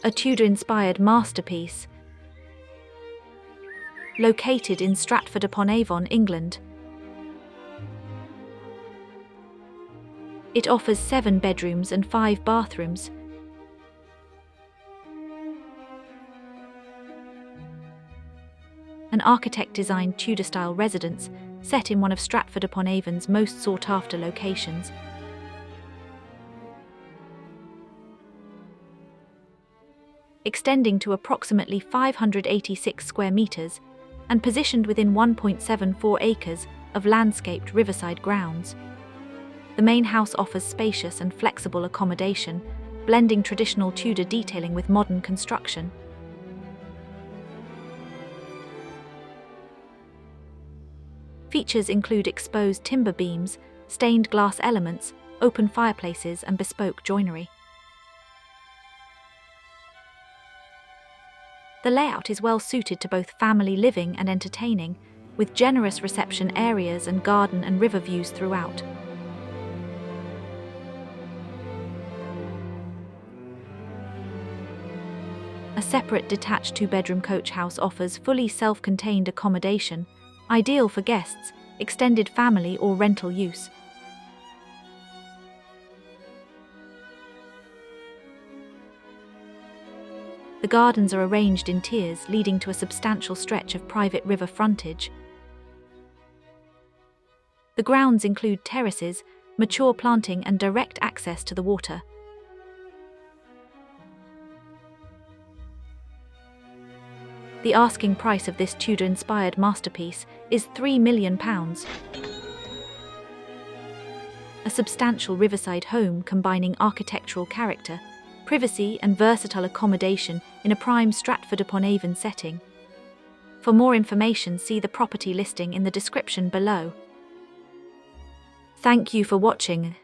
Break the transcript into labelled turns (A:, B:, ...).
A: a Tudor-inspired masterpiece located in Stratford-upon-Avon, England. It offers 7 bedrooms and 5 bathrooms. An architect-designed Tudor-style residence set in one of Stratford-upon-Avon's most sought-after locations. Extending to approximately 586 square meters and positioned within 1.74 acres of landscaped riverside grounds. The main house offers spacious and flexible accommodation, blending traditional Tudor detailing with modern construction. Features include exposed timber beams, stained glass elements, open fireplaces, and bespoke joinery. The layout is well suited to both family living and entertaining, with generous reception areas and garden and river views throughout. A separate detached 2-bedroom coach house offers fully self-contained accommodation, ideal for guests, extended family or rental use. The gardens are arranged in tiers, leading to a substantial stretch of private river frontage. The grounds include terraces, mature planting, and direct access to the water. The asking price of this Tudor-inspired masterpiece is £3 million. A substantial riverside home combining architectural character, privacy, and versatile accommodation in a prime Stratford-upon-Avon setting. For more information, see the property listing in the description below. Thank you for watching.